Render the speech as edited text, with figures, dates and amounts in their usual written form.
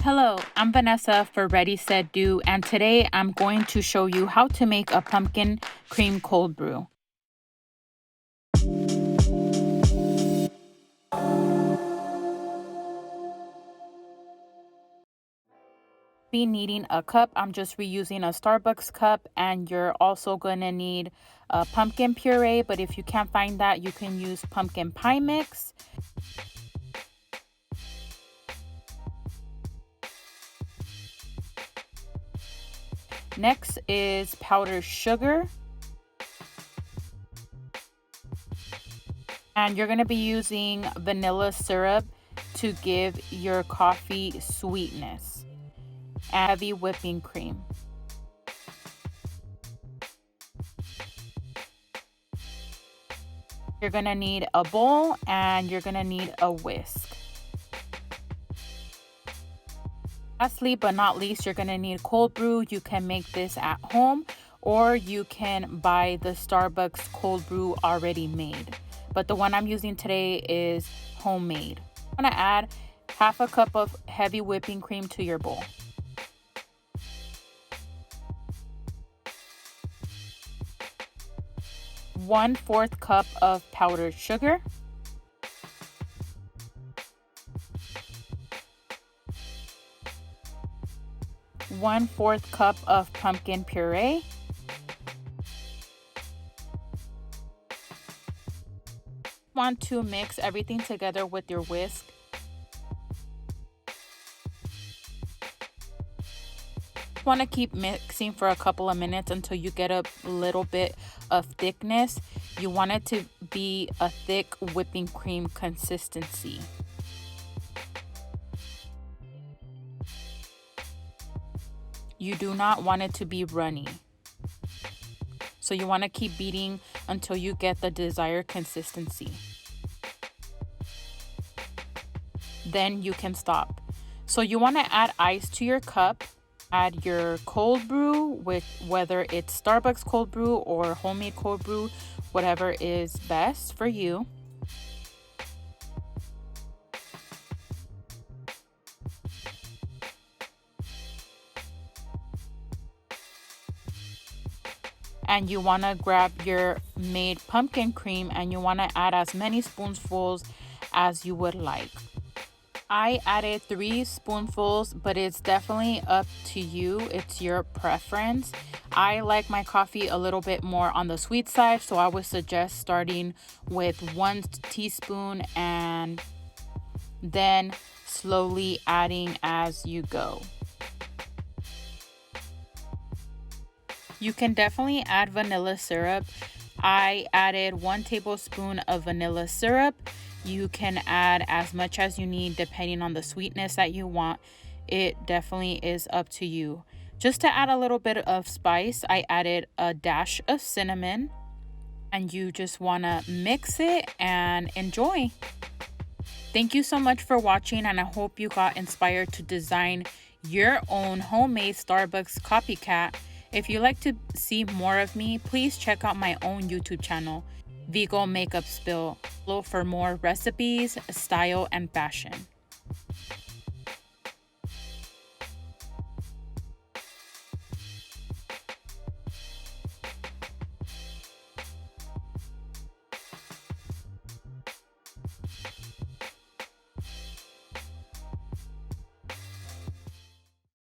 Hello, I'm Vanessa for Ready, Set, Do, and today I'm going to show you how to make a pumpkin cream cold brew. Be needing a cup. I'm just reusing a Starbucks cup, and you're also going to need a pumpkin puree, but if you can't find that, you can use pumpkin pie mix. Next is powdered sugar. And you're going to be using vanilla syrup to give your coffee sweetness. And heavy whipping cream. You're going to need a bowl and you're going to need a whisk. Lastly but not least, you're going to need cold brew. You can make this at home or you can buy the Starbucks cold brew already made. But the one I'm using today is homemade. I'm going to add half a cup of heavy whipping cream to your bowl. One-fourth cup of powdered sugar. One-fourth cup of pumpkin puree. Want to mix everything together with your whisk. Want to keep mixing for a couple of minutes until you get a little bit of thickness. You want it to be a thick whipping cream consistency. You do not want it to be runny. So you want to keep beating until you get the desired consistency. Then you can stop. So you want to add ice to your cup. Add your cold brew, whether it's Starbucks cold brew or homemade cold brew, whatever is best for you. And you want to grab your made pumpkin cream and you want to add as many spoonfuls as you would like. I added 3 spoonfuls, but it's definitely up to you. It's your preference. I like my coffee a little bit more on the sweet side, so I would suggest starting with 1 teaspoon and then slowly adding as you go. You can definitely add vanilla syrup. I added 1 tablespoon of vanilla syrup. You can add as much as you need depending on the sweetness that you want. It definitely is up to you. Just to add a little bit of spice, I added a dash of cinnamon. And you just want to mix it and enjoy. Thank you so much for watching, and I hope you got inspired to design your own homemade Starbucks copycat. If you'd like to see more of me, please check out my own YouTube channel, Vgomakeupspill, for more recipes, style, and fashion.